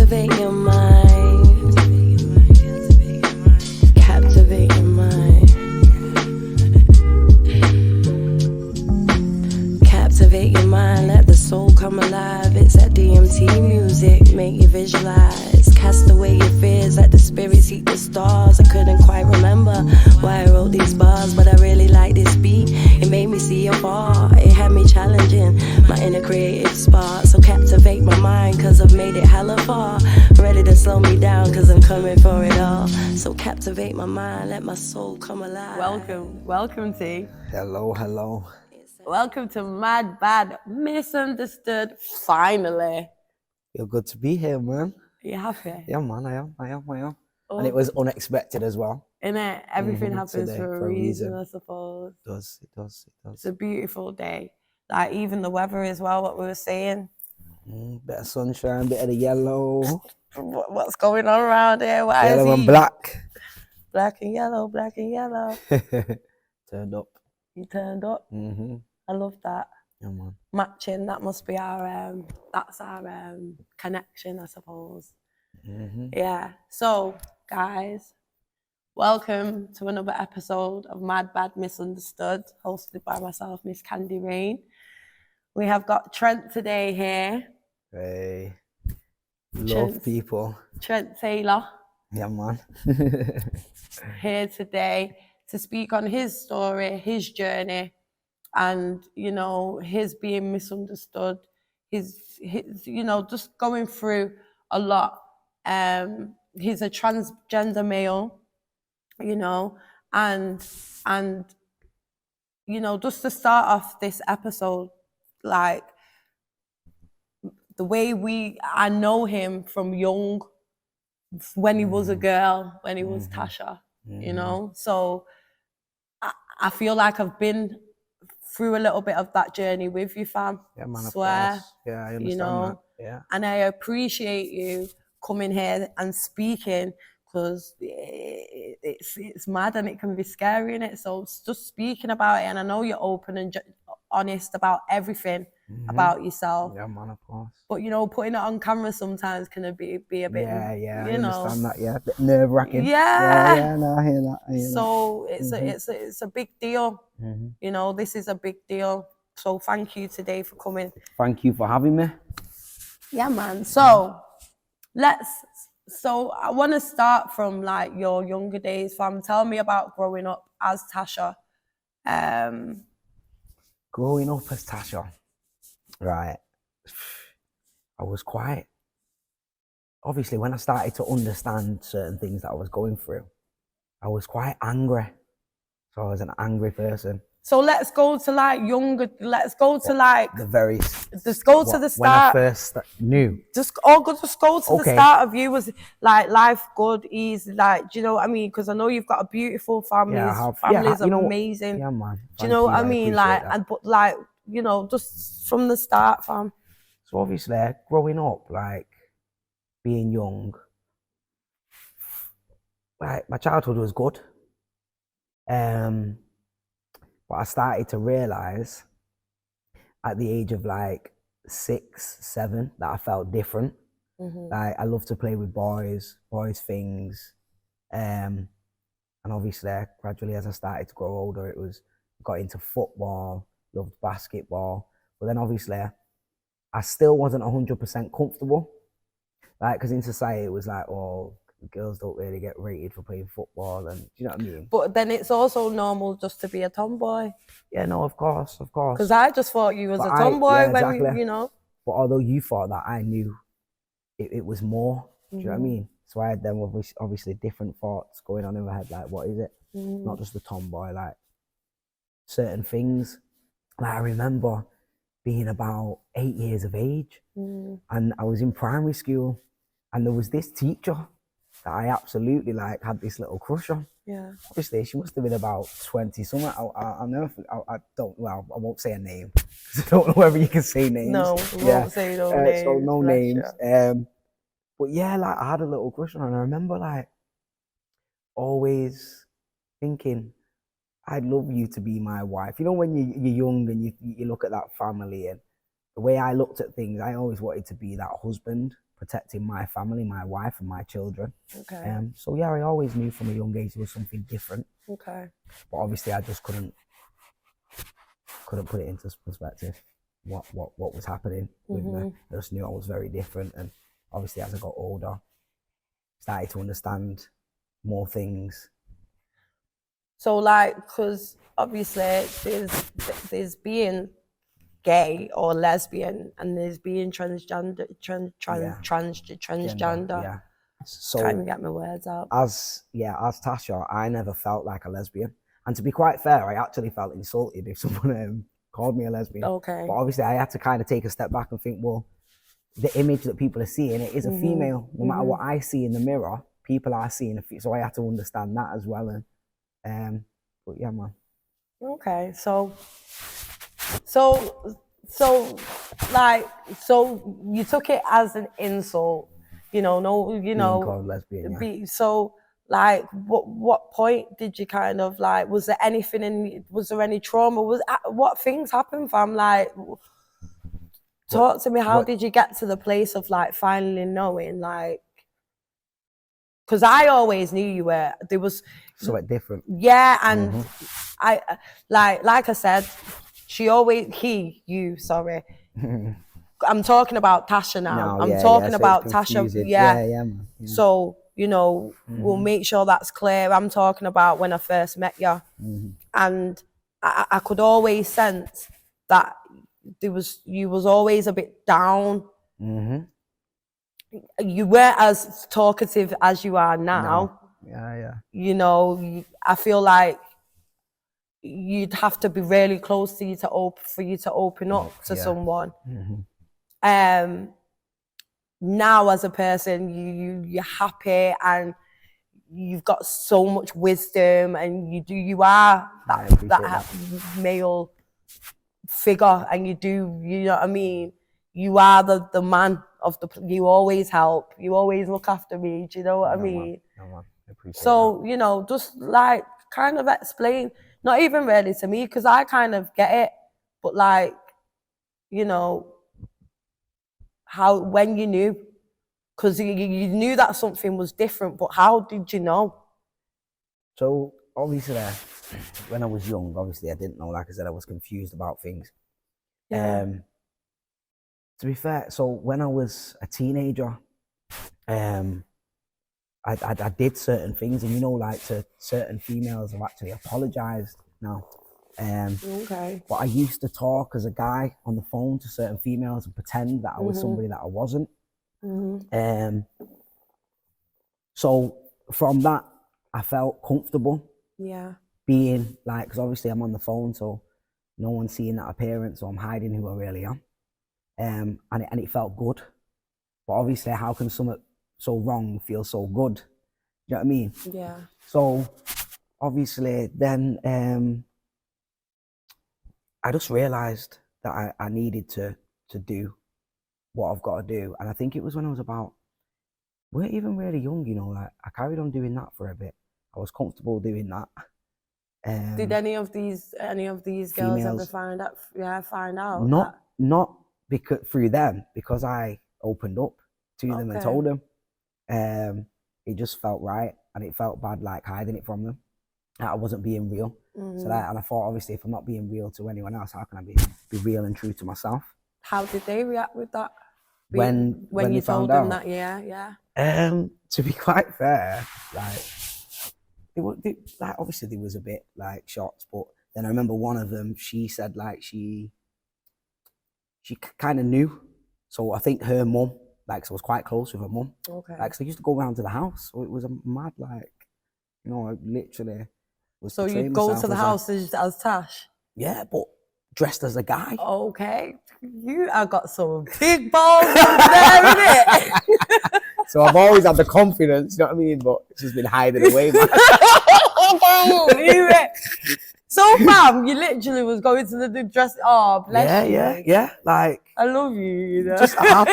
Captivate your mind. Captivate your mind. Captivate your mind, let the soul come alive. It's that DMT music, make you visualize. Cast away your fears, let the spirits eat the stars. I couldn't quite remember why I wrote these bars, but I really like this beat. It made me see afar, it had me challenging my inner creative spark. So captivate my mind, cause I've made it hella far. Ready to slow me down, cause I'm coming for it all. So captivate my mind, let my soul come alive. Welcome T. Hello. Welcome to Mad Bad Misunderstood. Finally. You're good to be here, man. Are you happy? Yeah, man, I am. Oh, And it was unexpected as well. Innit? Everything happens today, for a reason, I suppose. It does. It's a beautiful day. Like even the weather as well, what we were saying. Bit of sunshine, bit of the yellow. What's going on around here? Why Yellow is and he? black. Black and yellow. Turned up. You turned up. I love that. Yeah, man. Matching, that must be our that's our connection, I suppose. Yeah. So guys, welcome to another episode of Mad Bad Misunderstood, hosted by myself, Miss Candy Rain. We have got Trent today here. Hey. Love people. Trent Taylor. Yeah, man. Here today to speak on his story, his journey, and his being misunderstood, his just going through a lot. He's a transgender male, and just to start off this episode, like the way I know him from young, when he was a girl, when he was Tasha, so I feel like I've been through a little bit of that journey with you, fam. Yeah, man, Swear. of course. Yeah, I understand that. Yeah. And I appreciate you coming here and speaking, because it's mad and it can be scary in it. So it's just speaking about it, and I know you're open and honest about everything about yourself. Yeah, man, of course. But putting it on camera sometimes can be a bit. Yeah, I understand that. Yeah, a bit nerve-wracking. Yeah, no, I hear that. So it's a big deal. This is a big deal. So thank you today for coming. Thank you for having me. Yeah, man. So I want to start from like your younger days, fam. Tell me about growing up as Tasha. Growing up as Tasha, right, I was quite, obviously when I started to understand certain things that I was going through, I was quite angry. So I was an angry person. So let's go to like younger, let's go to like the very, just go to the start. When I first knew. Just go to the start of you. Was like life good, easy, like, do you know what I mean? Because I know you've got a beautiful family. Yeah, family's amazing. Yeah, man. Do you know what I mean? Like, but like, just from the start, fam. So obviously, growing up, like being young, like my childhood was good. But I started to realize at the age of like 6, 7 that I felt different. Like I love to play with boys things. And obviously gradually as I started to grow older, got into football, loved basketball. But then obviously I still wasn't 100% comfortable. Like, because in society it was like, oh, girls don't really get rated for playing football, and do you know what I mean? But then it's also normal just to be a tomboy. Yeah, no, of course. Because I just thought you was a tomboy when But although you thought that, I knew it was more. Do you know what I mean? So I had them obviously different thoughts going on in my head, like, what is it? Not just the tomboy, like certain things. Like I remember being about 8 years of age, and I was in primary school, and there was this teacher that I absolutely like had this little crush on. Yeah. Obviously, she must have been about 20 something. I won't say a name because I don't know whether you can say names. No, we won't say no names. So no names. But yeah, like I had a little crush on her, and I remember like always thinking, I'd love you to be my wife. You know, when you're young and you look at that family, and the way I looked at things, I always wanted to be that husband, protecting my family, my wife, and my children. Okay. So yeah, I always knew from a young age there was something different. Okay. But obviously, I just couldn't put it into perspective. What was happening with me? I just knew I was very different, and obviously, as I got older, started to understand more things. So like, because obviously there's being gay or lesbian, and there's being transgender, transgender. Yeah. So Can't even get my words out. as Tasha, I never felt like a lesbian, and to be quite fair, I actually felt insulted if someone called me a lesbian. Okay. But obviously, I had to kind of take a step back and think, well, the image that people are seeing, it is a female. No matter what I see in the mirror, people are seeing a female. So I had to understand that as well. And but yeah, man. Okay, so you took it as an insult, Being called lesbian. So like, what point did you kind of like? Was there anything was there any trauma? What things happened, fam? Like, talk to me. How did you get to the place of like finally knowing, like? Because I always knew you were. There was So like different. Yeah, and I like I said, sorry. I'm talking about Tasha now. I'm talking about Tasha. Yeah, man. Yeah. So, we'll make sure that's clear. I'm talking about when I first met you. And I could always sense that you was always a bit down. You weren't as talkative as you are now. No. Yeah. I feel like you'd have to be really close to you for you to open up to someone. Now as a person, you're happy and you've got so much wisdom, and you are that male figure, and you know what I mean? You are the man of you always help, you always look after me, do you know what I mean? Man. I appreciate that. Just like kind of explain, not even really to me, because I kind of get it, but like, how, when you knew, because you knew that something was different, but how did you know? So obviously, when I was young, obviously I didn't know. Like I said, I was confused about things. Yeah. To be fair, so when I was a teenager, I did certain things, and like to certain females, I've actually apologized now. Okay. But I used to talk as a guy on the phone to certain females and pretend that I was somebody that I wasn't. So from that, I felt comfortable. Yeah. Being like, because obviously I'm on the phone, so no one's seeing that appearance, so I'm hiding who I really am. And it felt good. But obviously, how can something so wrong feel so good? You know what I mean? Yeah. So obviously, then I just realized that I needed to do what I've got to do. And I think it was when I was we weren't even really young, like I carried on doing that for a bit. I was comfortable doing that. Did any of these girls ever find out? Yeah, find out. Not because through them, because I opened up to them and told them. It just felt right, and it felt bad, like hiding it from them. That I wasn't being real. So and I thought, obviously, if I'm not being real to anyone else, how can I be real and true to myself? How did they react with that? When you told them that, yeah. To be quite fair, like like obviously there was a bit like shocked, but then I remember one of them, she said like she kind of knew. So I think her mum, like, so I was quite close with her mum. Okay. Like, so I used to go around to the house. So it was a mad, like, I literally was. So you'd go to the house as Tash? Yeah, but dressed as a guy. Okay. You have got some big balls there, innit? So I've always had the confidence, you know what I mean? But it's just been hiding away, man. So, fam, you literally was going to the dress. Oh, bless you. Yeah. Like, I love you, Just I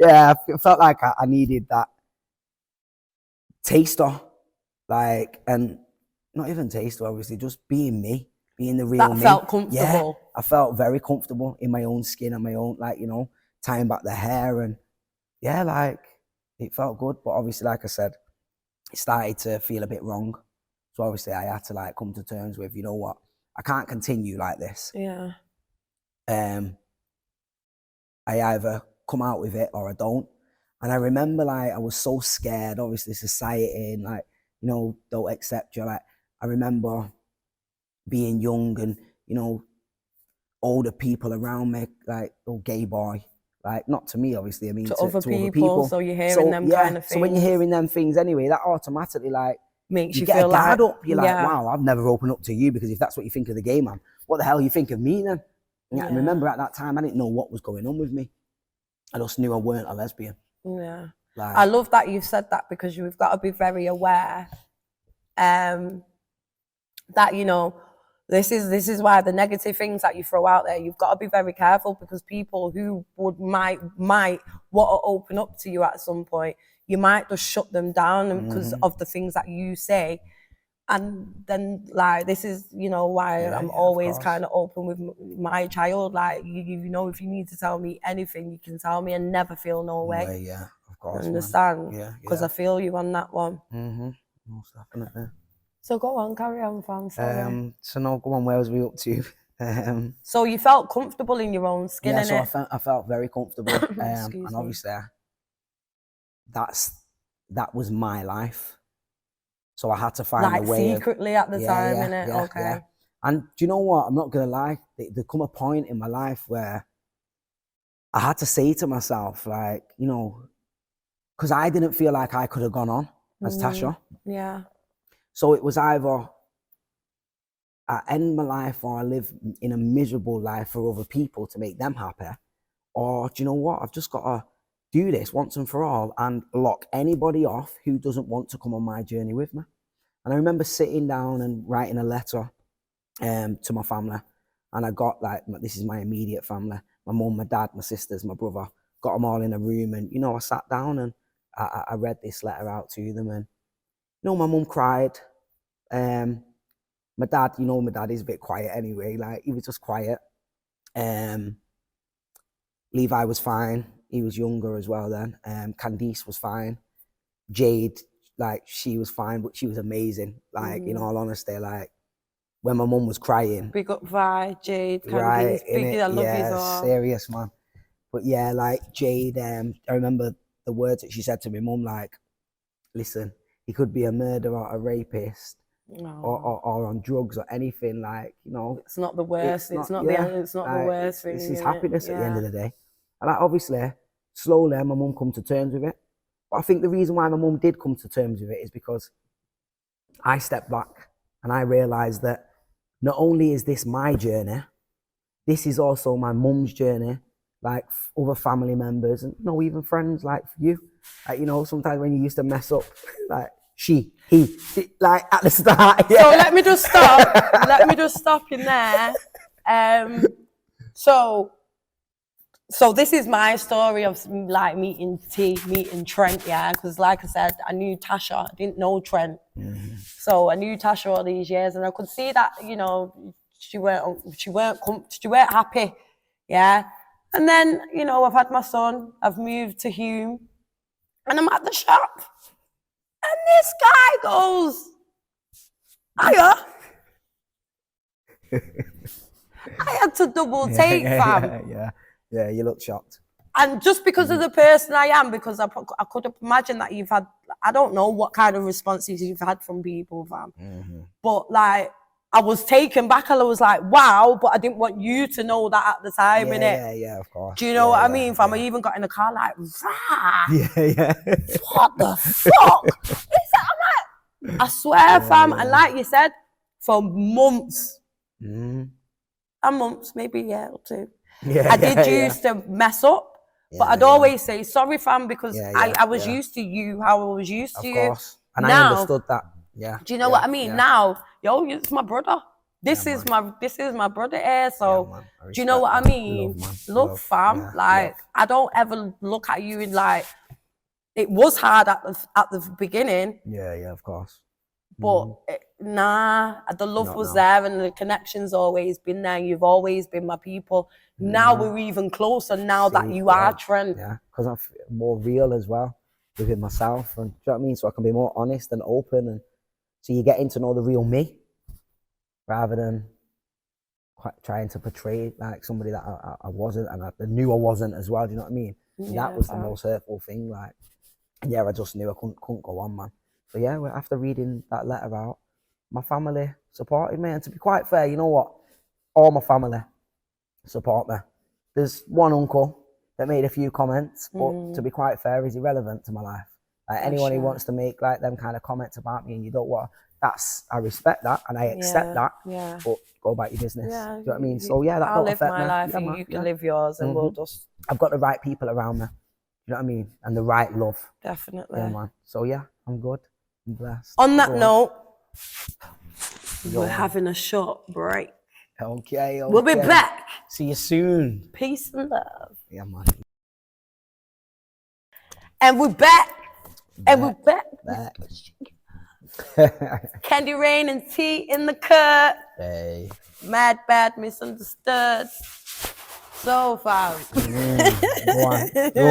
I felt like I needed that taster, like, and not even taster, obviously, just being me. being the real That me. felt comfortable. Yeah, I felt very comfortable in my own skin and my own, like, you know, tying back the hair, and yeah, like, it felt good. But obviously, like I said, it started to feel a bit wrong. So obviously I had to like come to terms with, you know what, I can't continue like this. Yeah. I either come out with it or I don't. And I remember, like, I was so scared, obviously society, and like, you know, don't accept you. Like, I remember being young and, you know, older people around me, like, oh, gay boy. Like, not to me, obviously, I mean To to other other people, people. so you're hearing them kind of things. So when you're hearing them things anyway, that automatically, like, makes you get feel a guard like, up. You're like, wow, I've never opened up to you, because if that's what you think of the gay man, what the hell you think of me then? Yeah. I remember at that time, I didn't know what was going on with me. I just knew I weren't a lesbian. Yeah. Like, I love that you've said that, because you've got to be very aware that, you know, this is why the negative things that you throw out there, you've got to be very careful, because people who might want to open up to you at some point, you might just shut them down because of the things that you say. And then, like, this is, you know, why I'm always kind of open with my child. Like, you know, if you need to tell me anything, you can tell me, and never feel no way. Yeah, of course. Understand? Yeah. Because I feel you on that one. Most definitely. So go on, carry on, fam. Sorry. So no, go on. Where was we up to? So you felt comfortable in your own skin, yeah. So I felt very comfortable, and obviously, that was my life. So I had to find like a way secretly at the time, innit? Okay. Yeah. And do you know what? I'm not gonna lie. There come a point in my life where I had to say to myself, like, you know, because I didn't feel like I could have gone on as Tasha. Yeah. So it was either I end my life or I live in a miserable life for other people to make them happy, or do you know what? I've just got to do this once and for all and lock anybody off who doesn't want to come on my journey with me. And I remember sitting down and writing a letter to my family, and I got, like, this is my immediate family, my mum, my dad, my sisters, my brother, got them all in a room, and, you know, I sat down and I read this letter out to them, and, you know, my mum cried. My dad, you know, my dad is a bit quiet anyway, like, he was just quiet. Levi was fine. He was younger as well then. Candice was fine. Jade, like, she was fine, but she was amazing. Like, in all honesty, like, when my mum was crying. Big up Vi, Jade, Candice. Right, Big, I love you all. Serious, man. But yeah, like, Jade, I remember the words that she said to my mum, like, listen, he could be a murderer, a rapist, or on drugs or anything, like, you know. It's not the worst. It's not the worst thing. It's his happiness at the end of the day. And, like, obviously, slowly my mum come to terms with it. But I think the reason why my mum did come to terms with it is because I stepped back and I realised that not only is this my journey, this is also my mum's journey, like other family members and, you know, even friends like you. Like, you know, sometimes when you used to mess up, like, he, like, at the start. Yeah. So let me just stop in there. So this is my story of, like, meeting Trent, yeah, because, like I said, I knew Tasha, I didn't know Trent. So I knew Tasha all these years, and I could see that, you know, she weren't happy, yeah. And then, you know, I've had my son, I've moved to Hume, and I'm at the shop, and this guy goes, hiya. I had to double take, fam. Yeah, you look shocked. And just because of the person I am, because I could imagine that you've had, I don't know what kind of responses you've had from people, fam. But, like, I was taken back and I was like, wow, but I didn't want you to know that at the time, innit? Yeah, of course. Do you know what I mean, fam? I even got in the car like, rah! Yeah. What the fuck? Is that? I'm like, I swear, fam. And like you said, for months, and months, maybe a year or two, I did used to mess up. But I'd always say, sorry, fam, because I was used to you, how I was used to you. Of course. And now, I understood that. Yeah. Do you know what I mean? Now, yo, it's my brother. This is my brother here. So, do you know what I mean? Love, fam. Like, I don't ever look at you in, like, it was hard at the beginning. Yeah, of course. But Nah, the love Not was now. there and the connection's always been there. You've always been my people. Now we're even closer now that you are Trent. Yeah, because I'm more real as well within myself. And do you know what I mean? So I can be more honest and open. And so you're getting to know the real me rather than trying to portray like somebody that I wasn't, and I knew I wasn't as well. Do you know what I mean? Yeah, that was the most hurtful thing. Like, yeah, I just knew I couldn't go on, man. So yeah, after reading that letter out, my family supported me, and to be quite fair, you know what? All my family support me. There's one uncle that made a few comments, but to be quite fair, is irrelevant to my life. Like anyone who wants to make like them kind of comments about me, and you don't want, I respect that and I accept that. Yeah. But go about your business. Yeah. Do you know what I mean? So yeah, that I'll don't live affect my me. life Yeah, and man, you can live yours, and we'll just. I've got the right people around me. You know what I mean? And the right love. Definitely. Yeah, man. So yeah, I'm good. I'm blessed. On that note, Go we're on. having a short break. Okay. We'll be back. See you soon. Peace and love. Yeah, man. And we're back. And we're back. Candy Rain and T in the cut. Hey. Mad, bad, misunderstood. So far. Go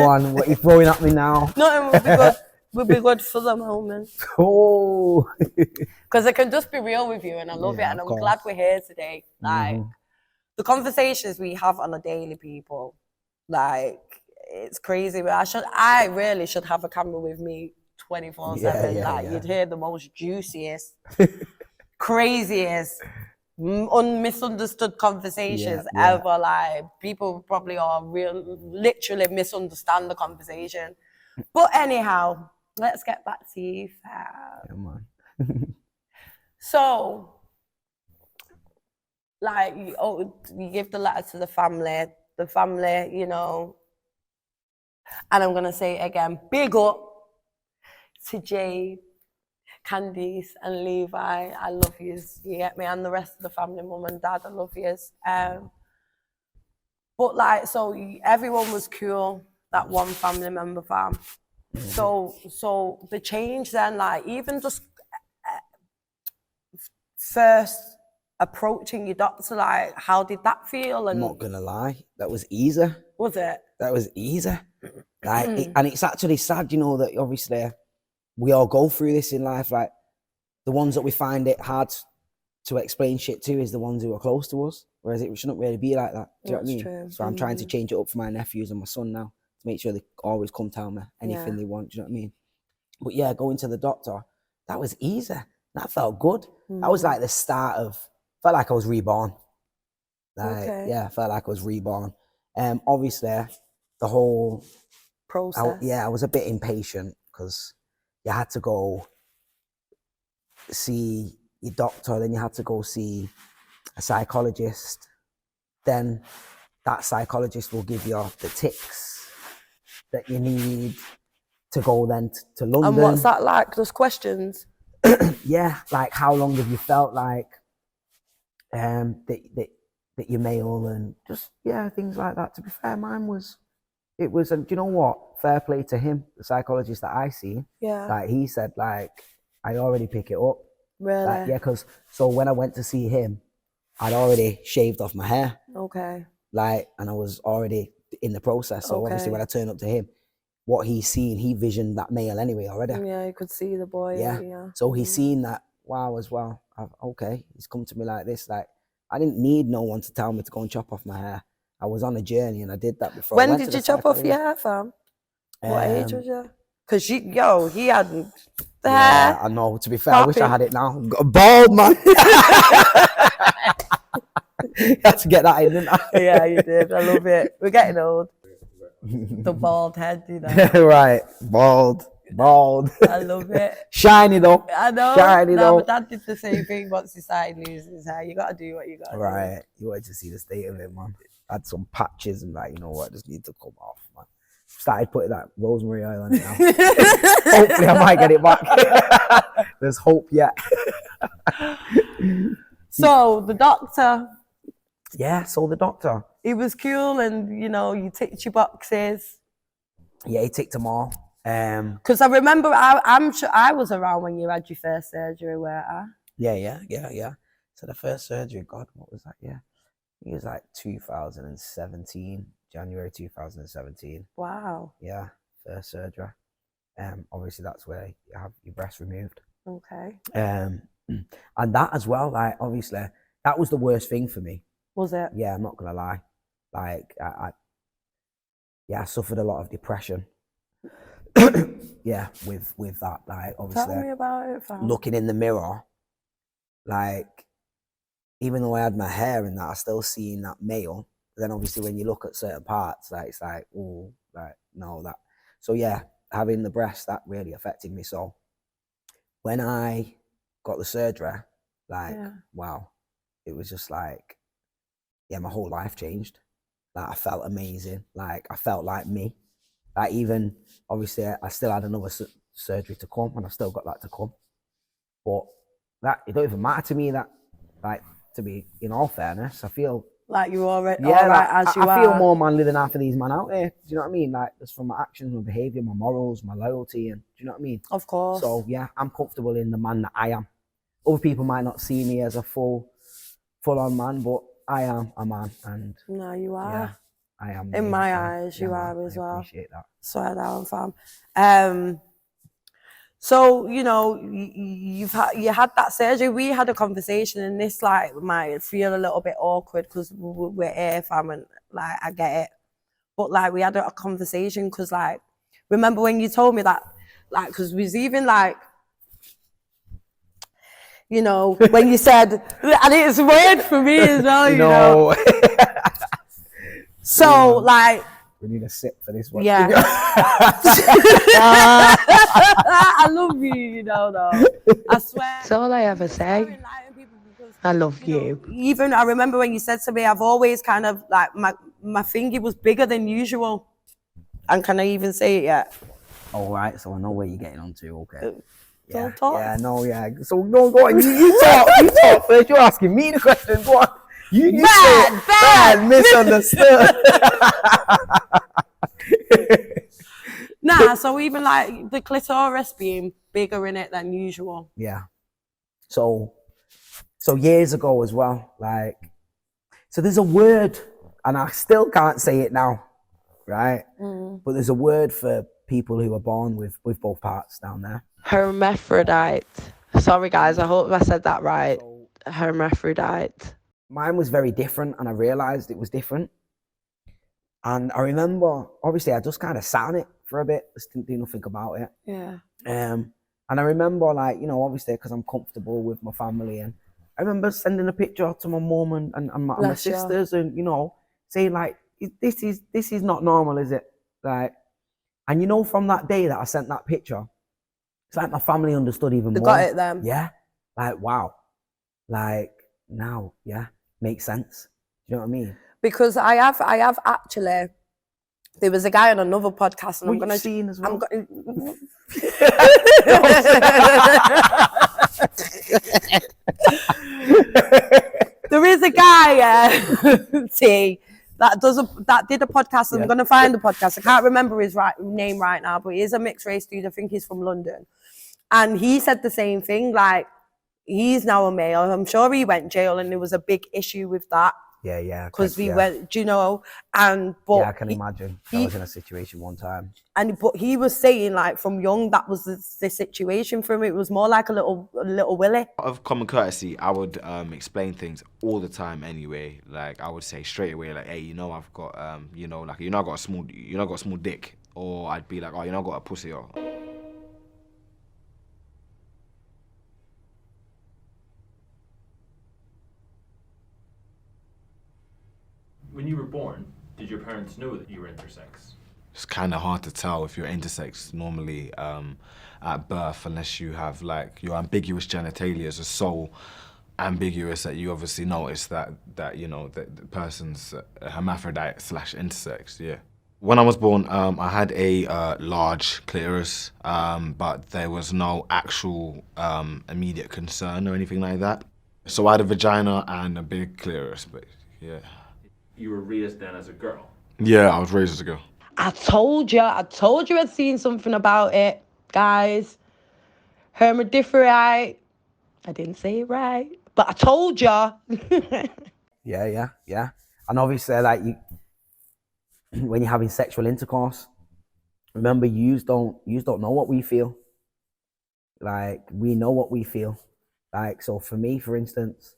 on. What are you throwing at me now? Nothing will be good. We'll be good for the moment. Oh. Because I can just be real with you, and I love it, and I'm glad we're here today. Like, the conversations we have on a daily, people, like, it's crazy. But I really should have a camera with me 24/7. You'd hear the most juiciest, craziest, misunderstood conversations ever. Like, people probably literally misunderstand the conversation. But anyhow, let's get back to you, fam. Yeah, man. So, like, you give the letter to the family, you know, and I'm going to say it again, big up to Jade, Candice and Levi. I love yous, you get me? And the rest of the family, mum and dad, I love yous. But like, so everyone was cool, that one family member, fam. So the change then, like, even just first approaching your doctor, like, how did that feel? And I'm not gonna lie, that was easy. Was it? That was easy. Like, and it's actually sad, you know, that obviously we all go through this in life. Like, the ones that we find it hard to explain shit to is the ones who are close to us, whereas it shouldn't really be like that. Do you know what I mean? True. So I'm trying to change it up for my nephews and my son now to make sure they always come tell me anything they want. Do you know what I mean? But yeah, going to the doctor, that was easy. That felt good. That was like the start of, felt like I was reborn. Like, yeah, felt like I was reborn. Obviously, the whole process. I was a bit impatient because you had to go see your doctor, then you had to go see a psychologist. Then that psychologist will give you the tips that you need to go then to London. And what's that like? Those questions? Yeah, like how long have you felt like that you're male, and just things like that. To be fair, mine was, it was, and do you know what? Fair play to him, the psychologist that I see. Yeah. Like, he said, like, I already pick it up. Really? Like, yeah, because so when I went to see him, I'd already shaved off my hair. Okay. Like, and I was already in the process. So obviously when I turned up to him, what he's seen, he visioned that male anyway already. Yeah, you could see the boy. Yeah. So he's seen that, wow, as well. Okay, he's come to me like this. Like, I didn't need no one to tell me to go and chop off my hair. I was on a journey and I did that before. When did you chop off your hair, fam? What age was you? Because he had the hair. I know. To be fair, I wish I had it now. I've got a bald, man. You had to get that in, didn't I? Yeah, you did. I love it. We're getting old. The bald head, you know. Right. Bald. I love it. Shiny though. I know. Shiny though. But Dad did the same thing once he started losing his hair. You got to do what you got to do. Right. You wanted to see the state of it, man. I had some patches and like, you know what, just need to come off, man. Started putting that rosemary oil on it now. Hopefully I might get it back. There's hope yet. So the doctor. Yeah, so the doctor. He was cool, and you know, you ticked your boxes. Yeah, he ticked them all. Because I remember, I'm sure I was around when you had your first surgery, weren't I? Yeah. So the first surgery, God, what was that? Yeah, it was like 2017, January 2017. Wow. Yeah, first surgery. Obviously that's where you have your breast removed. Okay. And that as well, like obviously that was the worst thing for me. Was it? Yeah, I'm not gonna lie. Like I suffered a lot of depression. Yeah, with that, like obviously Tell me about it, fam. looking in the mirror, like even though I had my hair in that, I still seeing that male. Then obviously when you look at certain parts, like it's like, oh, like no, that. So yeah, having the breast, that really affected me. So when I got the surgery, like wow, it was just like, yeah, my whole life changed. Like I felt amazing. Like I felt like me. Like even obviously I still had another surgery to come, and I still got that to come. But that it don't even matter to me. That, like, to be in all fairness, I feel like you're already yeah, all right as you are. I feel more manly than half of these men out there. Do you know what I mean? Like just from my actions, my behaviour, my morals, my loyalty, and do you know what I mean? Of course. So yeah, I'm comfortable in the man that I am. Other people might not see me as a full-on man, but I am a man, and no, you are. Yeah, I am. In my eyes, you are as well. I appreciate that. Swear down, fam. So you know, you had that surgery. We had a conversation, and this like might feel a little bit awkward because we're here, fam, and like I get it. But like we had a conversation because like, remember when you told me that, like, because we was even like, you know, when you said, and it's weird for me as well, you know. So like. We need a sip for this one. Yeah. I love you, you know, though. I swear. That's all I ever say. I love you. Even I remember when you said to me, I've always kind of like my thingy was bigger than usual. And can I even say it yet? All right, so I know where you're getting onto. Okay. Don't talk. Yeah, no, yeah. So no, go on. You talk. You talk first. You're asking me the question. Go on. You bad, misunderstood. Nah, so even like the clitoris being bigger in it than usual. Yeah. So years ago as well, like, so there's a word, and I still can't say it now, right? But there's a word for people who are born with both parts down there. Hermaphrodite. Sorry guys, I hope I said that right. Hermaphrodite. Mine was very different, and I realised it was different. And I remember, obviously, I just kind of sat on it for a bit, just didn't do nothing about it. Yeah. And I remember, like, you know, obviously, because I'm comfortable with my family, and I remember sending a picture to my mum and my sisters, and, you know, saying, like, this is not normal, is it? Like, and you know, from that day that I sent that picture, it's like my family understood even more. They got it then. Yeah. Like, wow. Like, now, yeah, makes sense. Do you know what I mean? Because I have actually, there was a guy on another podcast, and I'm going to see as well. There is a guy, T, that did a podcast. I'm going to find the podcast. I can't remember his name right now, but he is a mixed race dude. I think he's from London. And he said the same thing, like, he's now a male. I'm sure he went jail, and there was a big issue with that. Yeah. Because we went, do you know? And but yeah, I can imagine. I was in a situation one time. But he was saying, like, from young, that was the situation for him. It was more like a little Willy. Of common courtesy, I would explain things all the time anyway. Like, I would say straight away, like, hey, you know, I've got you know, like, you know, I got a small dick, or I'd be like, oh, you know, I got a pussy, or. When you were born, did your parents know that you were intersex? It's kind of hard to tell if you're intersex normally at birth, unless you have, like, your ambiguous genitalia is so ambiguous that you obviously notice that you know, that the person's a hermaphrodite / intersex, yeah. When I was born, I had a large clitoris, but there was no actual immediate concern or anything like that. So I had a vagina and a big clitoris, but yeah. You were raised then as a girl? Yeah, I was raised as a girl. I told you I'd seen something about it, guys. Hermaphrodite. I didn't say it right, but I told ya. Yeah. And obviously, like you, when you're having sexual intercourse, remember, you don't know what we feel. Like, we know what we feel. Like, so for me, for instance,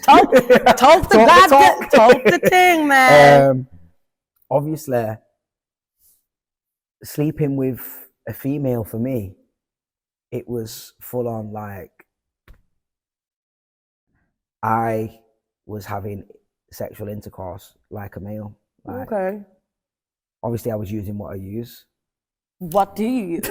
Talk the thing, man. Obviously, sleeping with a female, for me, it was full on. Like, I was having sexual intercourse like a male. Like, Okay. obviously, I was using what I use. What do you use?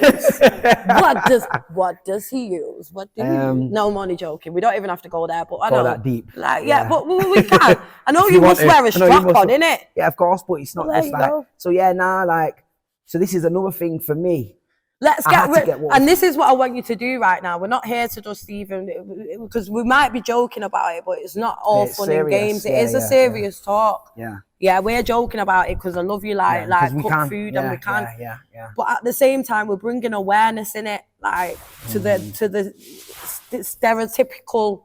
what does he use? What do you use? No, I'm only joking. We don't even have to go there, but I know that deep. Like, yeah, but we can. I know If you want must wear a strap on, innit? Yeah, of course, but it's not Well, just like. go. So yeah, like. So this is another thing for me. Let's I get had to rid. get what And was- this is what I want you to do right now. We're not here to just even, because we might be joking about it, but it's not all It's fun serious. and games. It Yeah, is a yeah, serious talk. Yeah. Yeah, we're joking about it because I love you, like 'cause we cook can. food, Yeah, and we can. Yeah. But at the same time, we're bringing awareness in it, like to the stereotypical,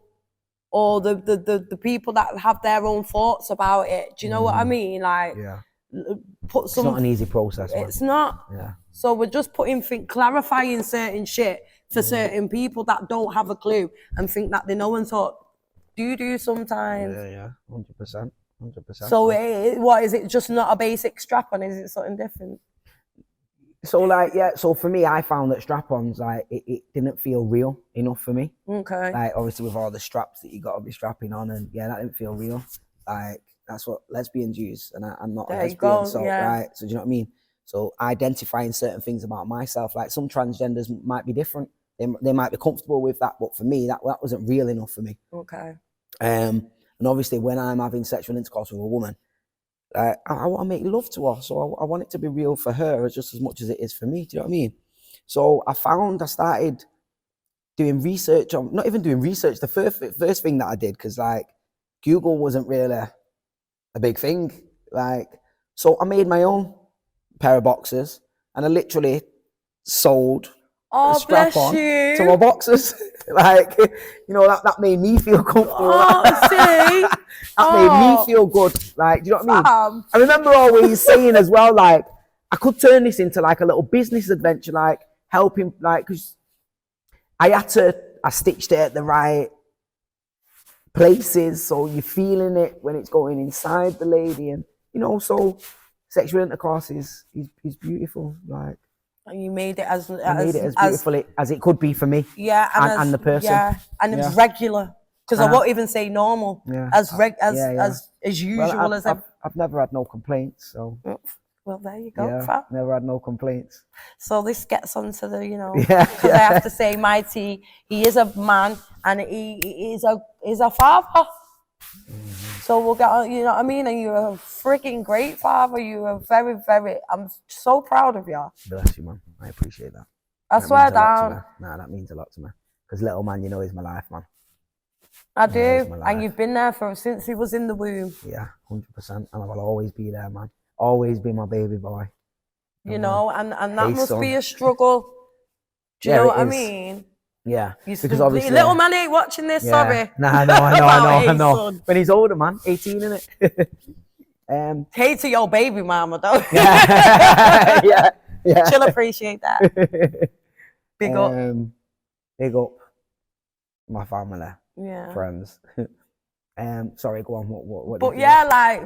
or the people that have their own thoughts about it. Do you know what I mean? Like, Yeah. put It's some. not an easy process, man. It's not. Yeah. So we're just clarifying certain shit for certain people that don't have a clue and think that they know and thought, do sometimes. Yeah. 100%. 100%. So what is it? Just not a basic strap on? Is it something different? So like, yeah. So for me, I found that strap-ons, like, it didn't feel real enough for me. Okay. Like, obviously with all the straps that you got to be strapping on, and yeah, that didn't feel real. Like, that's what lesbians use, and I'm not a There you lesbian, go, so yeah. right. So do you know what I mean? So identifying certain things about myself, like some transgenders might be different. They might be comfortable with that, but for me, that wasn't real enough for me. Okay. And obviously, when I'm having sexual intercourse with a woman, I want to make love to her, so I want it to be real for her just as much as it is for me. Do you know what I mean? So I started doing research on, not even doing research. The first thing that I did, because like Google wasn't really a big thing. Like, so I made my own pair of boxers, and I literally sold a strap on to my boxers. Like, you know, that made me feel comfortable. That made me feel good. Like, do you know what I mean? I remember always saying as well, like, I could turn this into like a little business adventure, like helping, like, because I stitched it at the right places, so you're feeling it when it's going inside the lady, and you know, so sexual intercourse is beautiful. Like, And you made it as beautiful as it could be for me. Yeah, and the person. Yeah, and it's regular, because I won't even say normal. Yeah. As usual as I've never had no complaints, so. Well, there you go. Yeah, never had no complaints. So this gets onto the, you know, Yeah, because I have to say, Mighty, he is a man, and he is a father. So we'll get on, you know what I mean? And you're a freaking great father. You are very, very, I'm so proud of you. Bless you, man. I appreciate that. I swear down. Nah, that means a lot to me. Because little man, you know, is my life, man. I do. And you've been there since he was in the womb. Yeah, 100%. And I will always be there, man. Always be my baby boy. You know, and that must be a struggle. Do you know what I mean? Yeah, because obviously little man ain't watching this. Yeah. Sorry. Nah, I know. When he's older, man, 18, innit? Hey to your baby mama, though. Yeah. She'll appreciate that. Big up my family, friends. Sorry, go on. What but yeah, like,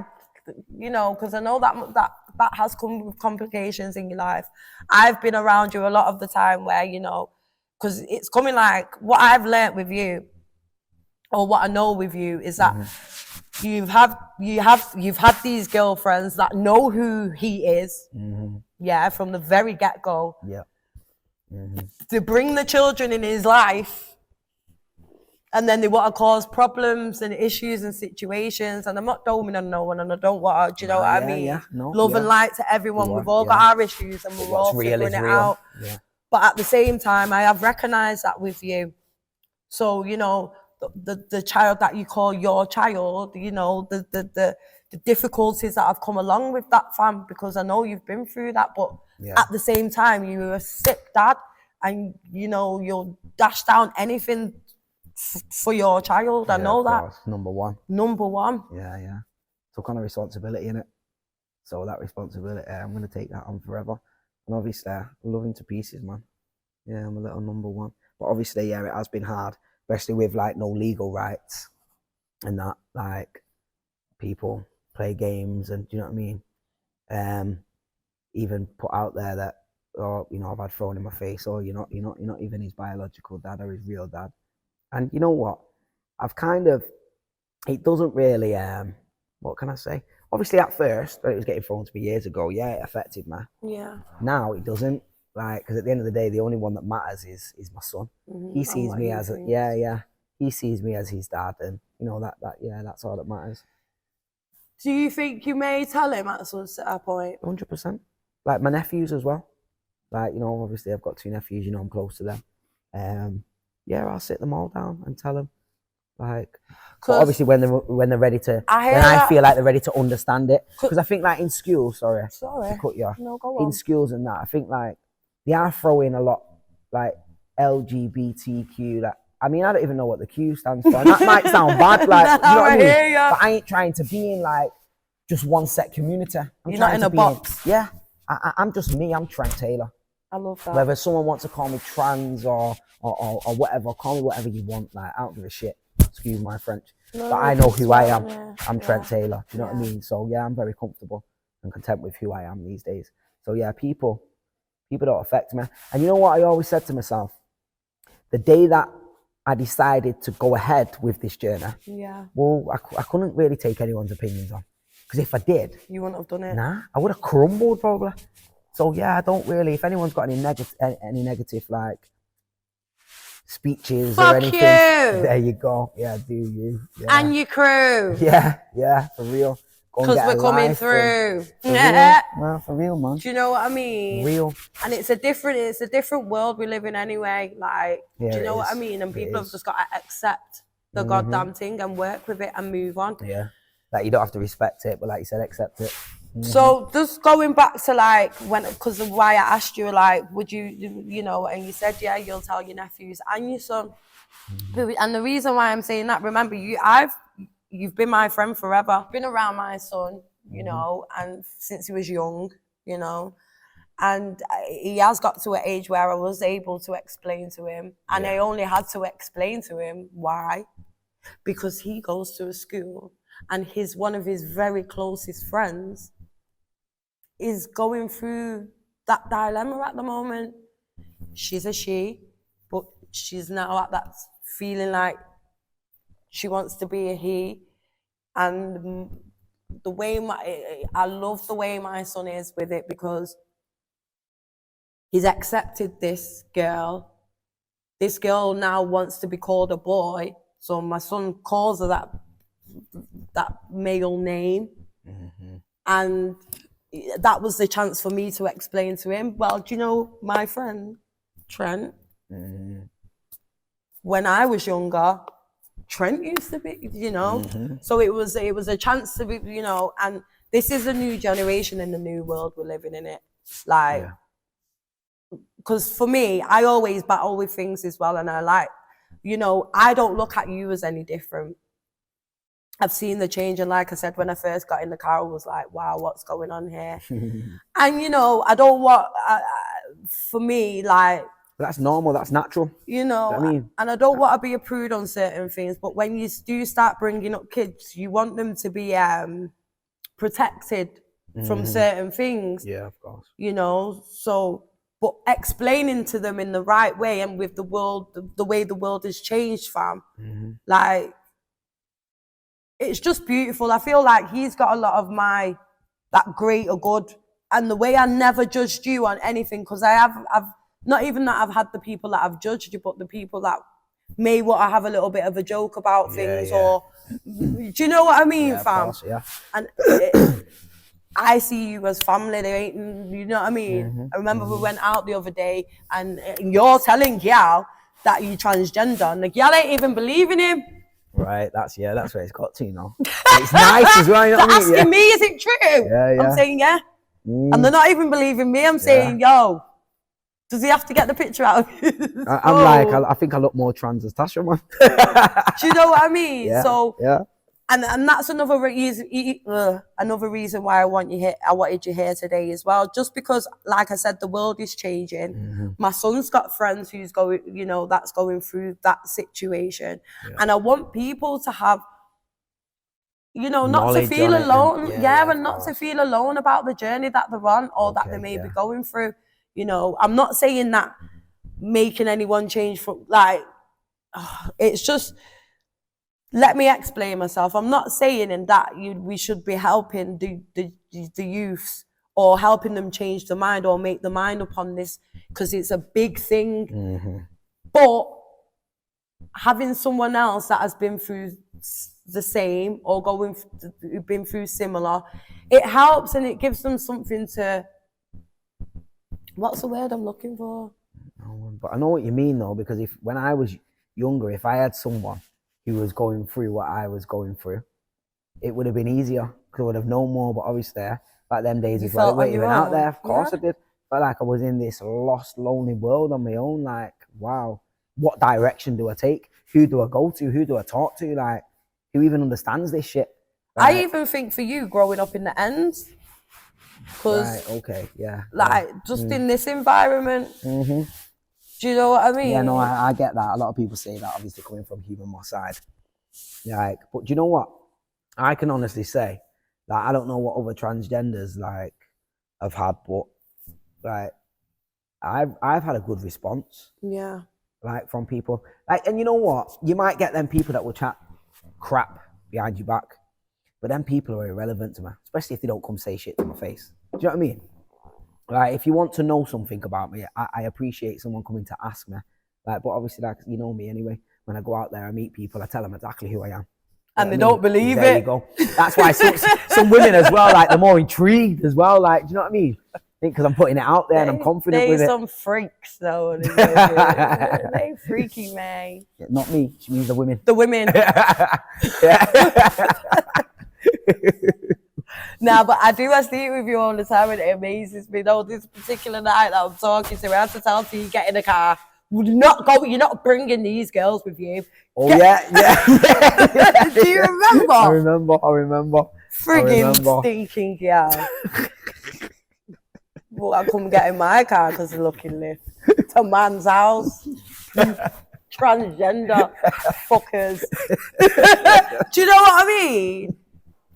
you know, because I know that has come with complications in your life. I've been around you a lot of the time where, you know, because it's coming, like, what I've learnt with you, or what I know with you, is that you've had these girlfriends that know who he is, from the very get-go. Yeah. To bring the children in his life, and then they want to cause problems and issues and situations. And I'm not doming on no one, and I don't want to, do you know what I mean? Love and light to everyone. We've all got our issues, and we're all figuring it out. Yeah. But at the same time, I have recognized that with you. So, you know, the child that you call your child, you know, the difficulties that have come along with that, fam, because I know you've been through that. But At the same time, you're a sick dad, and you know you'll dash down anything for your child. I know that. Course. Number one. Yeah. Took on a responsibility in it. So that responsibility, I'm going to take that on forever. And obviously, I love him to pieces, man. Yeah, I'm a little number one. But obviously, yeah, it has been hard, especially with like no legal rights and that, like people play games and do you know what I mean? Even put out there that, oh, you know, I've had thrown in my face, or you're not even his biological dad or his real dad. And you know what? I've kind of, it doesn't really, what can I say? Obviously, at first, when it was getting thrown to me years ago, yeah, it affected me. Yeah. Now it doesn't, like, because at the end of the day, the only one that matters is my son. He sees me as he sees me as his dad, and you know that's all that matters. Do you think you may tell him at some point? 100%. Like my nephews as well. Like, you know, obviously I've got 2 nephews. You know, I'm close to them. Yeah, I'll sit them all down and tell them. Like, but obviously when they're ready to, I feel like they're ready to understand it. Because I think like in school, sorry to cut you off. No, go on. In schools and that, I think like they are throwing a lot like LGBTQ. Like, I mean, I don't even know what the Q stands for. And that might sound bad, like you know what I mean. But I ain't trying to be in like just one set community. You're not in a box. I'm just me. I'm Trent Taylor. I love that. Whether someone wants to call me trans or whatever, call me whatever you want. Like, I don't give a shit. Excuse my French. No, but I know who I am. I'm Trent Taylor. Do you know what I mean? So yeah, I'm very comfortable and content with who I am these days. So yeah, people don't affect me. And you know what I always said to myself? The day that I decided to go ahead with this journey, well, I couldn't really take anyone's opinions on. Because if I did, you wouldn't have done it. Nah, I would have crumbled probably. So yeah, I don't really. If anyone's got any negative like speeches or anything, there you go. Yeah, do you? Yeah. And your crew. Yeah, for real. Because we're coming through. For real, man. Do you know what I mean? Real. And it's a different world we live in anyway. Like, do you know what I mean? And people have just got to accept the goddamn thing and work with it and move on. Yeah. Like, you don't have to respect it, but like you said, accept it. So just going back to like because of why I asked you, like, would you, you know, and you said, yeah, you'll tell your nephews and your son. And the reason why I'm saying that, remember, you've been my friend forever. Been around my son, you know, and since he was young, you know, and he has got to an age where I was able to explain to him, and I only had to explain to him why, because he goes to a school and one of his very closest friends is going through that dilemma at the moment. She's a she, but she's now at that feeling like she wants to be a he. And the way I love the way my son is with it, because he's accepted this girl. This girl now wants to be called a boy, so my son calls her that male name. And that was the chance for me to explain to him, well, do you know my friend Trent? When I was younger, Trent used to be, you know. So it was a chance to be, you know. And this is a new generation in the new world we're living in. It like, because for me, I always battle with things as well, and I like, you know, I don't look at you as any different. I've seen the change, and like I said, when I first got in the car, I was like, wow, what's going on here? And, you know, I don't want, for me, like... That's normal, that's natural. You know, I mean, and I don't want to be a prude on certain things, but when you do start bringing up kids, you want them to be protected from certain things. Yeah, of course. You know, so, but explaining to them in the right way, and with the world, the way the world has changed, fam, like... It's just beautiful. I feel like he's got a lot of that greater good, and the way I never judged you on anything, because I've not even that I've had the people that I've judged you, but the people that may want to have a little bit of a joke about things, or do you know what I mean, fam? Of course, And I see you as family. There ain't, you know what I mean? I remember we went out the other day, and you're telling Gyal that you're transgender, and the Gyal ain't even believing him. Right, that's where it's got to, you know. It's nice as well, you know what I mean? Asking me, is it true? Yeah. I'm saying, yeah. And they're not even believing me. I'm saying, yo, does he have to get the picture out of his I'm like, I think I look more trans as Tasha, man. Do you know what I mean? Yeah, So, yeah. And that's another reason why I wanted you here today as well. Just because, like I said, the world is changing. My son's got friends who's that's going through that situation, and I want people to have, not Knowledge to feel on it alone. and- And not to feel alone about the journey that they're on or that they may be going through. I'm not saying that making anyone change from it's just. Let me explain myself. I'm not saying in that we should be helping the youths or helping them change their mind or make their mind up on this, because it's a big thing. But having someone else that has been through the same or been through similar, it helps and it gives them something to. What's the word I'm looking for? But I know what you mean though, because when I was younger, if I had someone who was going through what I was going through, it would have been easier because I would have known more. But obviously, back them days as well, it wasn't even out there. Of course I did. Felt like I was in this lost, lonely world on my own. Like, wow, what direction do I take? Who do I go to? Who do I talk to? Like, who even understands this shit? Like, I even think for you growing up in the ends, because just in this environment. Do you know what I mean? Yeah, no, I get that. A lot of people say that, obviously coming from human more side. Like, but do you know what? I can honestly say that I don't know what other transgenders have had, but I've had a good response. Yeah. From people. And you know what? You might get them people that will chat crap behind your back, but them people are irrelevant to me, especially if they don't come say shit to my face. Do you know what I mean? If you want to know something about me, I appreciate someone coming to ask me. But obviously, you know me anyway. When I go out there, I meet people, I tell them exactly who I am. And they don't believe it. There you go. That's why some women as well, they're more intrigued as well. Do you know what I mean? I think because I'm putting it out there and I'm confident with it. They're some freaks, though. They freaky, man. Yeah, not me. She means the women. The women. Nah, but I do sleep with you all the time, and it amazes me. Though this particular night that I'm talking to, I had to tell you, get in the car. You're not bringing these girls with you. Oh, yeah. Do you remember? I remember. Friggin' stinking girl. Well, I couldn't get in my car because of looking lift. To a man's house. Transgender fuckers. Do you know what I mean?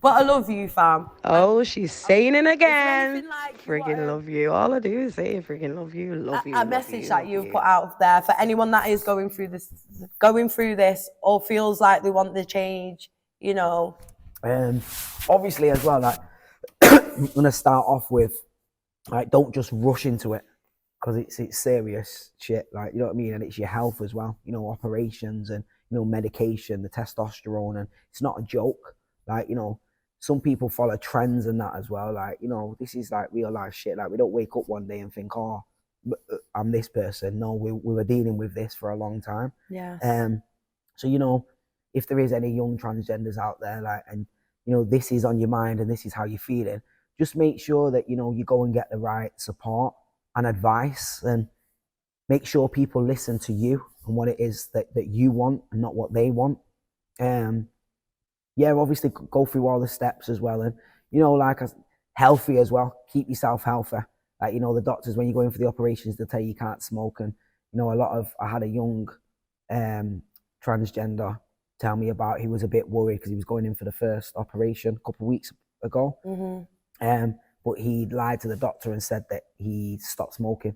But I love you, fam. Oh, she's saying it again. Like Freaking love you. All I do is say freaking love you, love you. A message that you've put out there for anyone that is going through this, or feels like they want the change, Obviously, as well, I'm gonna start off with, don't just rush into it, because it's serious shit. You know what I mean, and it's your health as well. Operations and medication, the testosterone, and it's not a joke. Some people follow trends and that as well. This is real life shit. We don't wake up one day and think, oh, I'm this person. No, we were dealing with this for a long time. Yes. So, if there is any young transgenders out there, and, this is on your mind and this is how you're feeling, just make sure that, you go and get the right support and advice, and make sure people listen to you and what it is that you want and not what they want. Obviously go through all the steps as well, and healthy as well. Keep yourself healthy. The doctors, when you're going for the operations, they tell you can't smoke, and I had a young transgender tell me about, he was a bit worried because he was going in for the first operation a couple of weeks ago. But he lied to the doctor and said that he stopped smoking.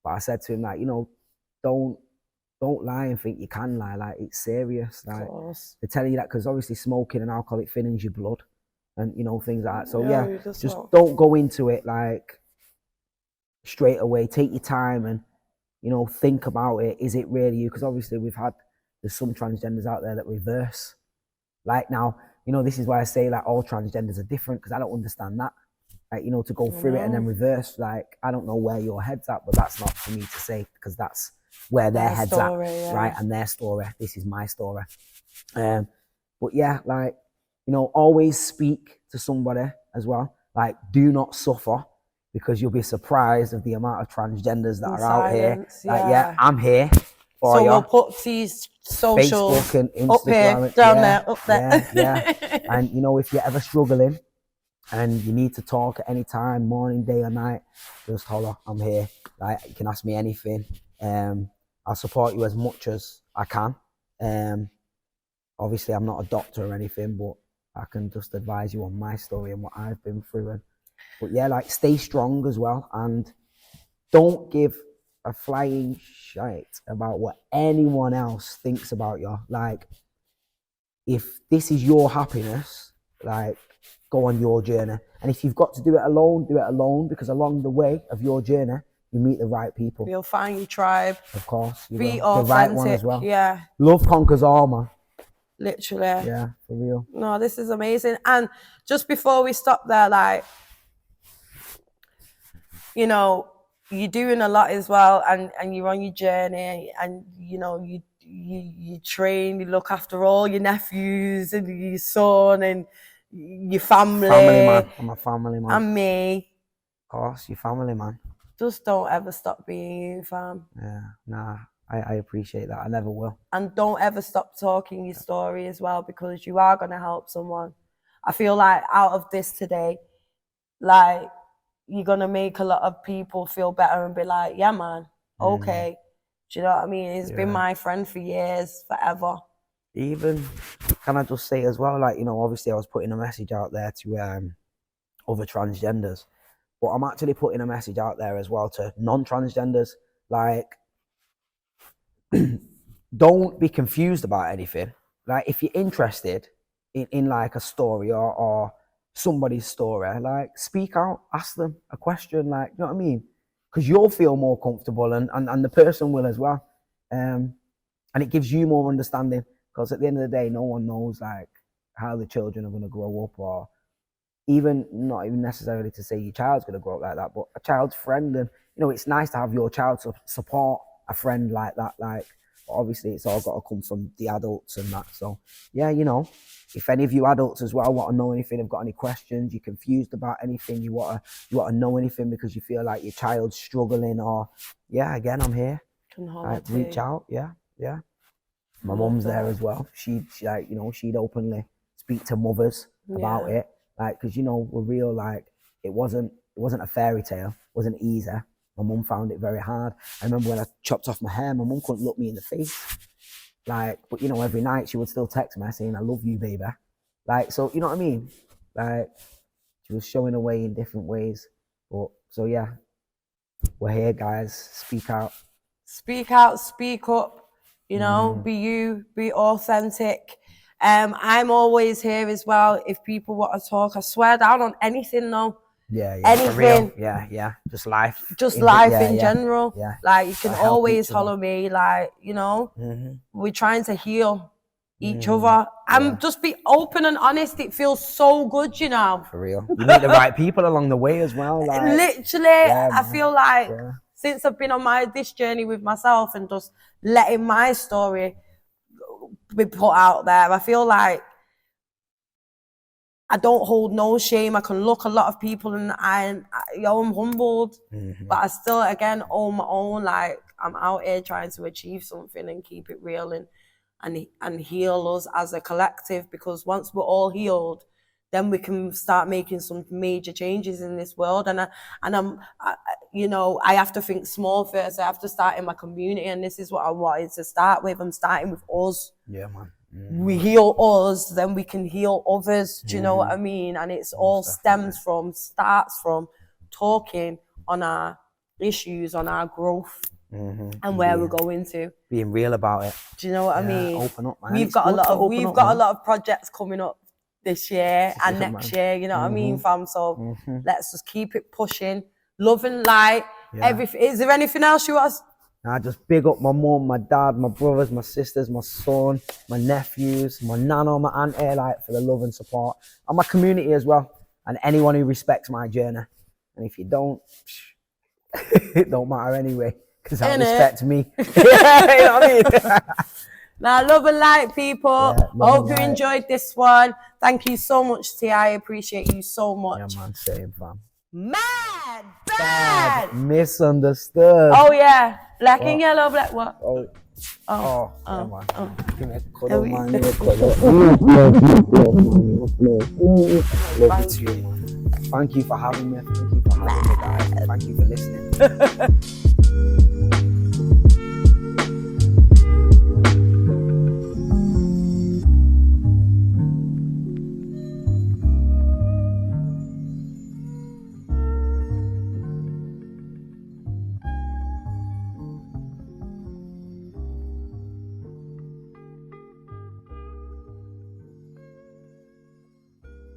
But I said to him, don't lie and think you can lie. It's serious. They tell you that because obviously smoking and alcohol, it thins your blood, and things like that. So just don't go into it straight away. Take your time and think about it. Is it really you? Because obviously there's some transgenders out there that reverse. Now, this is why I say all transgenders are different, because I don't understand that. To go through it and then reverse. I don't know where your head's at, but that's not for me to say, because that's where their head's story, at, right? And their story. This is my story. But always speak to somebody as well. Do not suffer because you'll be surprised of the amount of transgenders that In are out here. silence, Like, yeah. I'm here for So you. we'll put these socials Facebook and Instagram. up here, down there, up there. Yeah. And you know, if you're ever struggling and you need to talk at any time, morning, day or night, just holler, I'm here. Like, you can ask me anything. I'll support you as much as I can. Obviously, I'm not a doctor or anything, but I can just advise you on my story and what I've been through. But yeah, like, stay strong as well, and don't give a flying shite about what anyone else thinks about you. Like, if this is your happiness, like, go on your journey. And if you've got to do it alone, because along the way of your journey, you meet the right people. You'll find your tribe. Of course. You Be will. authentic. The right one as well. Yeah. Love conquers all, man. Literally. Yeah, for real. No, this is amazing. And just before we stop there, like, you know, you're doing a lot as well, and you're on your journey, and you know, you train, you look after all your nephews and your son and your family. Family man. I'm a family man. And me. Of course, your family man. Just don't ever stop being you, fam. Yeah, nah, I appreciate that. I never will. And don't ever stop talking your story as well, because you are going to help someone. I feel like out of this today, like, you're going to make a lot of people feel better and be like, yeah, man, okay. Do you know what I mean? He's been my friend for years, forever. Even, can I just say as well, like, you know, obviously I was putting a message out there to other transgenders, but I'm actually putting a message out there as well to non-transgenders. Like, don't be confused about anything. Like, if you're interested in like a story or somebody's story, like, speak out, ask them a question, like, you know what I mean? Because you'll feel more comfortable, and the person will as well. And it gives you more understanding, because at the end of the day, no one knows, like, how the children are going to grow up, or even, not even necessarily to say your child's going to grow up like that, but a child's friend. And, you know, it's nice to have your child support a friend like that. Like, but obviously it's all got to come from the adults and that. So yeah, you know, if any of you adults as well want to know anything, have got any questions, you're confused about anything, you want to know anything because you feel like your child's struggling, or yeah, again, I'm here. Like, reach out. Yeah. My mum's there as well. She like, you know, she'd openly speak to mothers about it, like, because, you know, we're real. Like, it wasn't a fairy tale, it wasn't easy. My mum found it very hard. I remember when I chopped off my hair, my mum couldn't look me in the face. Like, but, you know, every night she would still text me saying, I love you, baby. Like, so, you know what I mean? Like, she was showing her way in different ways. But, so yeah, we're here, guys. Speak out. Speak out, speak up, you know, be you, be authentic. I'm always here as well if people want to talk. I swear down on anything now. Yeah, anything. For real. Yeah. Just life. In general. Yeah. Like, you can always follow me. Like, you know, we're trying to heal each other and just be open and honest. It feels so good, you know. For real. You meet the right people along the way as well. Like, literally, I feel like since I've been on this journey with myself and just letting my story be put out there, I feel like I don't hold no shame. I can look a lot of people and I'm humbled, but I still, again, own my own. Like, I'm out here trying to achieve something and keep it real and heal us as a collective, because once we're all healed, then we can start making some major changes in this world. And you know, I have to think small first. I have to start in my community, and this is what I wanted to start with. I'm starting with us. Yeah, man. We heal us, then we can heal others. Do you know what I mean? And it's all starts from talking on our issues, on our growth, and where we're going to. Being real about it. Do you know what I mean? Open up, man. We've got a lot of projects coming up this year and next year. You know what I mean, fam? So let's just keep it pushing. Love and light. Everything. Is there anything else you want? I just big up my mum, my dad, my brothers, my sisters, my son, my nephews, my nana, my auntie, like, for the love and support, and my community as well, and anyone who respects my journey. And if you don't, it don't matter anyway, because I respect me. You know what I mean? Now, love and light, people. Hope you enjoyed this one. Thank you so much, T. I appreciate you so much. Yeah, man, same, fam. Mad, bad. Misunderstood. Oh yeah, black and yellow, black what? Oh, come on. Give me a Oh, cuddle, we- man. Give me a cuddle. Love you too, man. Thank you for having me. Thank you for having me, guys. Thank you for listening.